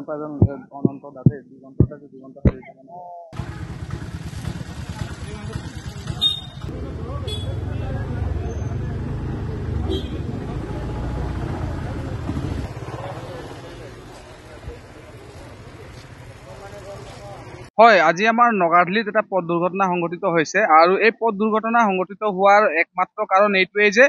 দোকানের পাশে অনন্ত দাঁতে 2 ঘন্টা থেকে 2 ঘন্টা হয়ে গেছে মানে হয় আজি আমাৰ নগাৰধলিত এটা পথ দুৰ্ঘটনা সংঘটিত হৈছে আৰু এই পথ দুৰ্ঘটনা সংঘটিত হোৱাৰ একমাত্ৰ কাৰণ এইটোৱেই যে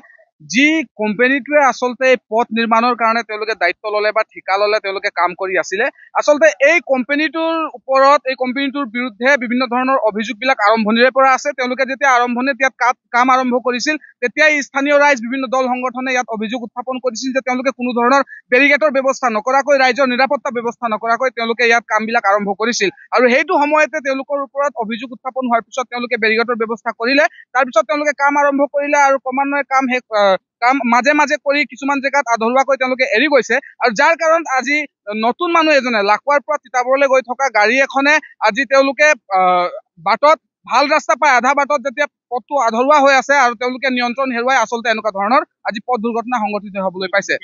যি কোম্পানীটোৱে আচলতে এই পথ নিৰ্মাণৰ কাৰণে তেওঁলোকে দায়িত্ব ললে বা ঠিকা ললে তেওঁলোকে কাম কৰি আছিলে আচলতে এই কোম্পানীটোৰ ওপৰত এই কোম্পানীটোৰ বিৰুদ্ধে বিভিন্ন ধৰণৰ অভিযোগবিলাক আৰম্ভণিৰে পৰা আছে তেওঁলোকে যেতিয়া আৰম্ভণিত ইয়াত কাম আৰম্ভ কৰিছিল তেতিয়াই স্থানীয় ৰাইজ বিভিন্ন দল সংগঠনে ইয়াত অভিযোগ উত্থাপন কৰিছিল যে তেওঁলোকে কোনো ধৰণৰ বেৰিগেটৰ ব্যৱস্থা নকৰাকৈ ৰাইজৰ নিৰাপত্তা ব্যৱস্থা নকৰাকৈ তেওঁলোকে ইয়াত কামবিলাক আৰম্ভ কৰিছিল আৰু সেইটো সময়তে তেওঁলোকৰ ওপৰত অভিযোগ উত্থাপন হোৱাৰ পিছত তেওঁলোকে বেৰিগেটৰ ব্যৱস্থা কৰিলে তাৰ পিছত তেওঁলোকে কাম আৰম্ভ কৰিলে আৰু ক্ৰমান্বয়ে কাম মাজে মাজে কৰি কিছুমান জেগাত আধৰুৱাকৈ তেওঁলোকে এৰি গৈছে আৰু যাৰ কাৰণ আজি নতুন মানুহ এজনে লাকুৱাৰ পৰা তিতাবৰলৈ গৈ থকা গাড়ী এখনে আজি তেওঁলোকে বাটত ভাল ৰাস্তা পাই আধা বাটত যেতিয়া পথটো আধৰুৱা হৈ আছে আৰু তেওঁলোকে নিয়ন্ত্ৰণ হেৰুৱাই আচলতে এনেকুৱা ধৰণৰ আজি পথ দুৰ্ঘটনা সংঘটিত হ'বলৈ পাইছে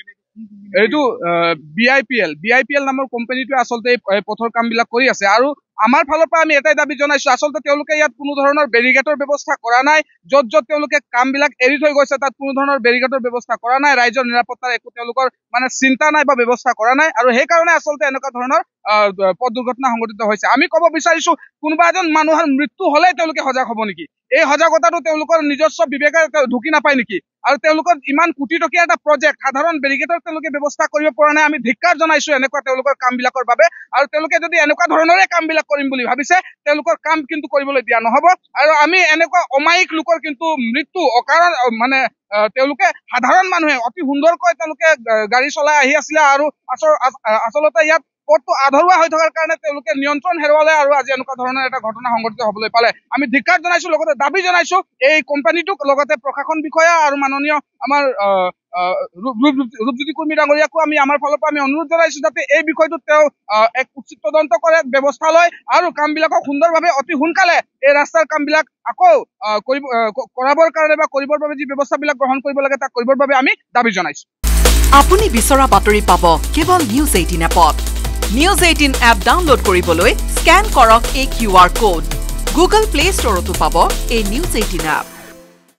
এইটো BIPL নামৰ কোম্পানীটোৱে আচলতে এই পথৰ কামবিলাক কৰি আছে আৰু আমাৰ ফালৰ পৰা আমি এটাই দাবী জনাইছো আচলতে তেওঁলোকে ইয়াত কোনো ধৰণৰ বেৰিগেটৰ ব্যৱস্থা কৰা নাই য'ত তেওঁলোকে কামবিলাক এৰি থৈ গৈছে তাত কোনো ধৰণৰ বেৰিগেটৰ ব্যৱস্থা কৰা নাই ৰাইজৰ নিৰাপত্তাৰ একো তেওঁলোকৰ মানে চিন্তা নাই বা ব্যৱস্থা কৰা নাই আৰু সেইকাৰণে আচলতে এনেকুৱা ধৰণৰ পথ দুৰ্ঘটনা সংঘটিত হৈছে আমি ক'ব বিচাৰিছো কোনোবা এজন মানুহৰ মৃত্যু হলে তেওঁলোকে সজাগ হ'ব নেকি এই সজাগতাটো তেওঁলোকৰ নিজস্ব বিবেকে ঢুকি নাপায় নেকি আৰু তেওঁলোকৰ ইমান কোটি টকীয়া এটা প্ৰজেক্ট সাধাৰণ বেৰিগেটৰ তেওঁলোকে ব্যৱস্থা কৰিব পৰা নাই আমি ধিক্কাৰ জনাইছো এনেকুৱা তেওঁলোকৰ কামবিলাকৰ বাবে আৰু তেওঁলোকে যদি এনেকুৱা ধৰণৰে কামবিলাক কৰিম বুলি ভাবিছে তেওঁলোকৰ কাম কিন্তু কৰিবলৈ দিয়া নহব আৰু আমি এনেকুৱা অমায়িক লোকৰ কিন্তু মৃত্যু অকাৰণ মানে তেওঁলোকে সাধাৰণ মানুহে অতি সুন্দৰকৈ তেওঁলোকে গাড়ী চলাই আহি আছিলে আৰু আচলতে ইয়াত পথটো আধৰুৱা হৈ থকাৰ কাৰণে তেওঁলোকে নিয়ন্ত্ৰণ হেৰুৱালে আৰু আজি এনেকুৱা ধৰণৰ এটা ঘটনা সংঘটিত হ'বলৈ পালে আমি ধিক্কাৰ জনাইছো লগতে দাবী জনাইছো এই কোম্পানীটোক লগতে প্ৰশাসন বিষয়া আৰু মাননীয় আমাৰ ৰূপজ্যোতি কুৰ্মী ডাঙৰীয়াকো আমি আমাৰ ফালৰ পৰা আমি অনুৰোধ জনাইছো যাতে এই বিষয়টোত তেওঁ এক উচিত তদন্ত কৰে ব্যৱস্থা লয় আৰু কামবিলাকক সুন্দৰভাৱে অতি সোনকালে এই ৰাস্তাৰ কামবিলাক আকৌ কৰাবৰ কাৰণে বা কৰিবৰ বাবে যি ব্যৱস্থাবিলাক গ্ৰহণ কৰিব লাগে তাক কৰিবৰ বাবে আমি দাবী জনাইছো আপুনি বিচৰা বাতৰি পাব কেৱল নিউজ 18 এপত নিউজ 18 এপ ডাউনলোড কৰিবলৈ স্ক্যান কৰক এই QR কোড গুগল প্লে ষ্টৰতো পাব এই নিউজ 18 এপ